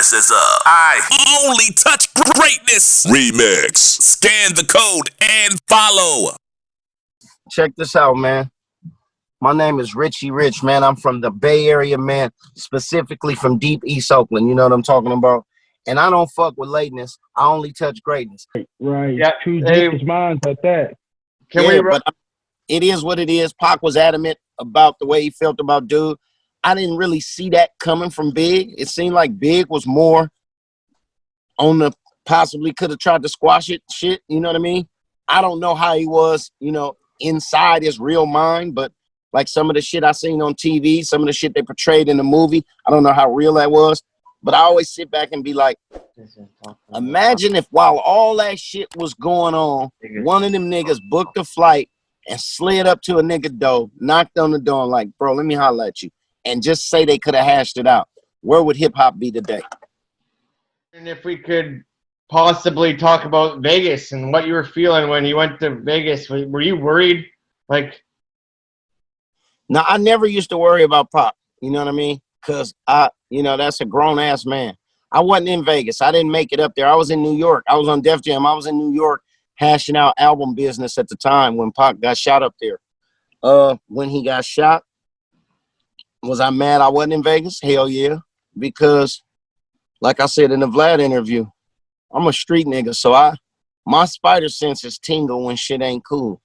This is I only touch greatness remix. Scan the code and follow. Check this out, man. My name is Richie Rich, man. I'm from the Bay Area, man, specifically from deep East Oakland. You know what I'm talking about? And I don't fuck with lateness. I only touch greatness. Right. Yeah, Two hey, different minds at that. But it is what it is. Pac was adamant about the way he felt about Dude. I didn't really see that coming from Big. It seemed like Big was more on the possibly could have tried to squash it shit. You know what I mean? I don't know how he was, inside his real mind, but like some of the shit I seen on TV, some of the shit they portrayed in the movie, I don't know how real that was. But I always sit back and be like, imagine if while all that shit was going on, one of them niggas booked a flight and slid up to a nigga door, knocked on the door and like, bro, let me holler at you. And just say they could have hashed it out. Where would hip hop be today? And if we could possibly talk about Vegas and what you were feeling when you went to Vegas, were you worried? Now, I never used to worry about Pop. You know what I mean? Because that's a grown ass man. I wasn't in Vegas. I didn't make it up there. I was in New York. I was on Def Jam. I was in New York hashing out album business at the time when Pac got shot up there. When he got shot, was I mad I wasn't in Vegas? Hell yeah. Because, like I said in the Vlad interview, I'm a street nigga, so my spider senses tingle when shit ain't cool.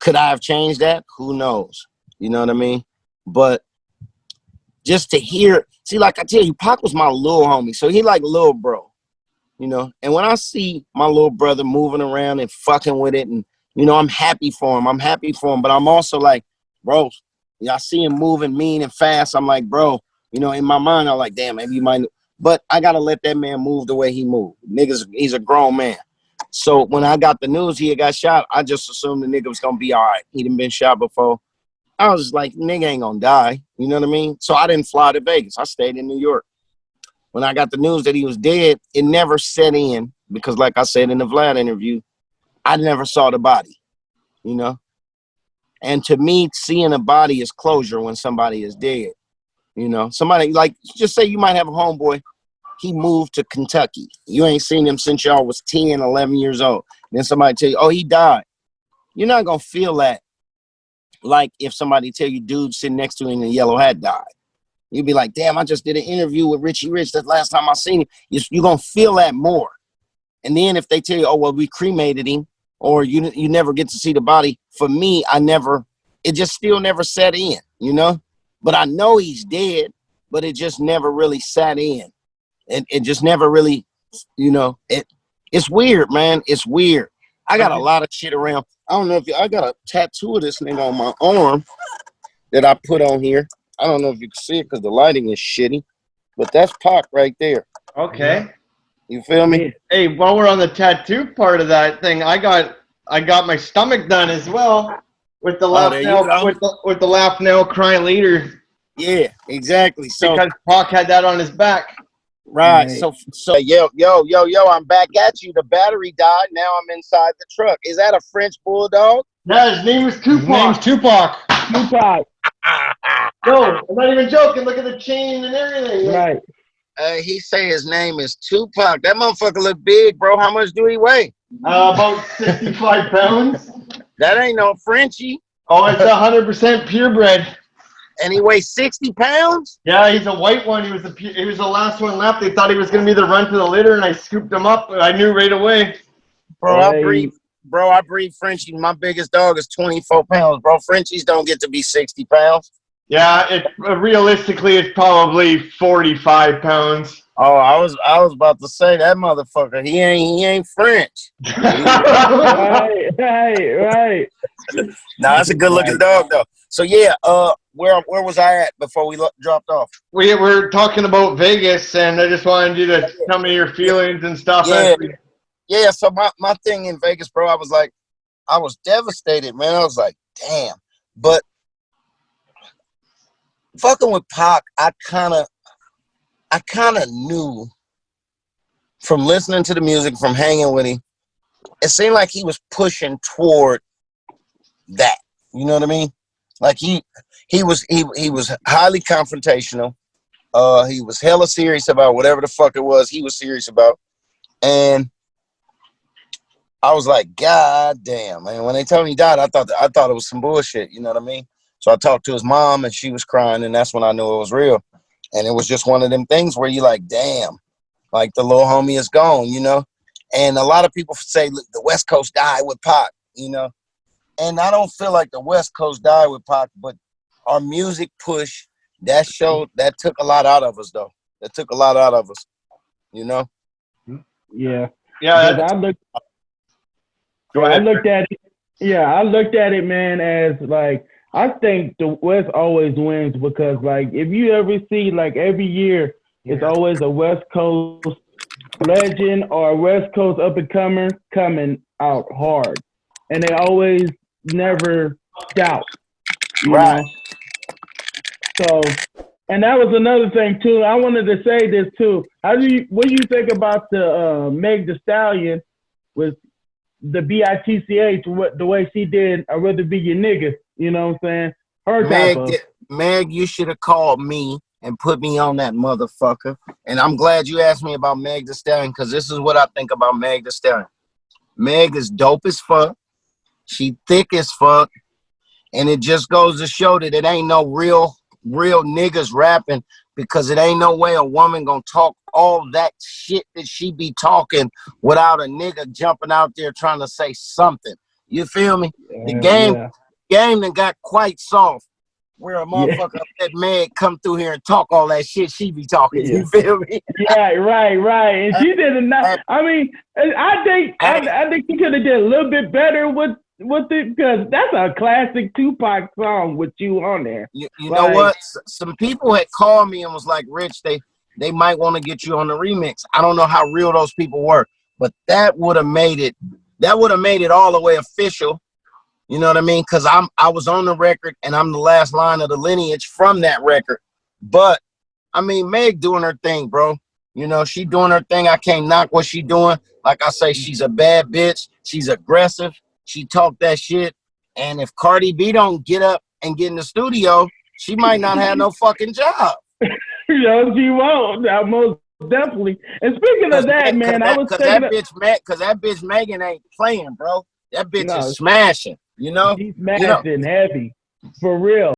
Could I have changed that? Who knows? You know what I mean? But just to hear, see, like I tell you, Pac was my little homie, so he like little bro, And when I see my little brother moving around and fucking with it, and I'm happy for him. But I'm also like, bro, I see him moving mean and fast. I'm like, bro, in my mind, I'm like, damn, maybe you might. But I gotta let that man move the way he moved. Niggas, he's a grown man. So when I got the news he had got shot, I just assumed the nigga was gonna be all right. He done been shot before. I was just like, nigga ain't gonna die. You know what I mean? So I didn't fly to Vegas. I stayed in New York. When I got the news that he was dead, it never set in because, like I said in the Vlad interview, I never saw the body, And to me, seeing a body is closure when somebody is dead. Somebody, like, just say you might have a homeboy. He moved to Kentucky. You ain't seen him since y'all was 10, 11 years old. Then somebody tell you, oh, he died. You're not going to feel that like if somebody tell you dude sitting next to him in a yellow hat died. You'd be like, damn, I just did an interview with Richie Rich. That's the last time I seen him. You're going to feel that more. And then if they tell you, oh, well, we cremated him, or you never get to see the body, for me, it just still never set in, But I know he's dead, but it just never really sat in. It just never really, it's weird, man. It's weird. I got a lot of shit around. I don't know if I got a tattoo of this nigga on my arm that I put on here. I don't know if you can see it because the lighting is shitty, but that's Pac right there. Okay. You feel me? Hey, while we're on the tattoo part of that thing, I got my stomach done as well with the laugh now with the laugh now cry leader. Yeah, exactly. So because Pac had that on his back. Right. So yo, I'm back at you. The battery died. Now I'm inside the truck. Is that a French bulldog? Yeah, his name was Tupac. His name's Tupac. Tupac. No, I'm not even joking. Look at the chain and everything. Right. He say his name is Tupac. That motherfucker look big, bro. How much do he weigh? About 65 pounds. That ain't no Frenchie. Oh, it's 100% purebred. And he weighs 60 pounds? Yeah, he's a white one. He was the last one left. They thought he was going to be the run to the litter, and I scooped him up. I knew right away. Bro, I breed Frenchie. My biggest dog is 24 pounds, bro. Frenchies don't get to be 60 pounds. Yeah, realistically, it's probably 45 pounds. Oh, I was about to say that motherfucker. He ain't French. Right. Nah, that's a good looking dog though. So yeah, where was I at before we dropped off? We were talking about Vegas, and I just wanted you to tell me your feelings and stuff. Yeah. So my thing in Vegas, bro, I was devastated, man. I was like, damn. But fucking with Pac, I kind of knew from listening to the music, from hanging with him, it seemed like he was pushing toward that. You know what I mean? Like he he was highly confrontational. He was hella serious about whatever the fuck it was he was serious about. And I was like, God damn, man. When they told me he died, I thought it was some bullshit, you know what I mean? So I talked to his mom and she was crying, and that's when I knew it was real. And it was just one of them things where you like, damn, like the little homie is gone, you know? And a lot of people say, look, the West Coast died with Pac, you know? And I don't feel like the West Coast died with Pac, but our music push, that took a lot out of us, though. That took a lot out of us, you know? Yeah. Yeah. I looked at it, man, as like, I think the West always wins because, like, if you ever see, like, every year, it's always a West Coast legend or a West Coast up-and-comer coming out hard. And they always never doubt, you know? So, and that was another thing, too. I wanted to say this, too. What do you think about the Meg Thee Stallion with the BITCH, the way she did, I'd rather be your nigga, you know what I'm saying? Meg, you should have called me and put me on that motherfucker. And I'm glad you asked me about Meg Thee Stallion, because this is what I think about Meg Thee Stallion. Meg is dope as fuck. She thick as fuck. And it just goes to show that it ain't no real niggas rapping, because it ain't no way a woman gonna talk all that shit that she be talking without a nigga jumping out there trying to say something. You feel me? The game that got quite soft, where a motherfucker let Meg come through here and talk all that shit she be talking. You feel me? Yeah, right. And she did enough. I mean, I think she could have did a little bit better with it, because that's a classic Tupac song with you on there. You know what? Some people had called me and was like, Rich, they might want to get you on the remix. I don't know how real those people were, but that would have made it all the way official. You know what I mean? Because I was on the record and I'm the last line of the lineage from that record. But I mean, Meg doing her thing, bro. You know, she doing her thing. I can't knock what she doing. Like I say, she's a bad bitch. She's aggressive. She talk that shit. And if Cardi B don't get up and get in the studio, she might not have no fucking job. No, she won't. Most definitely. And speaking of that, man, I was thinking because that bitch Megan ain't playing, bro. That bitch is smashing. You know, she's smashing heavy, for real.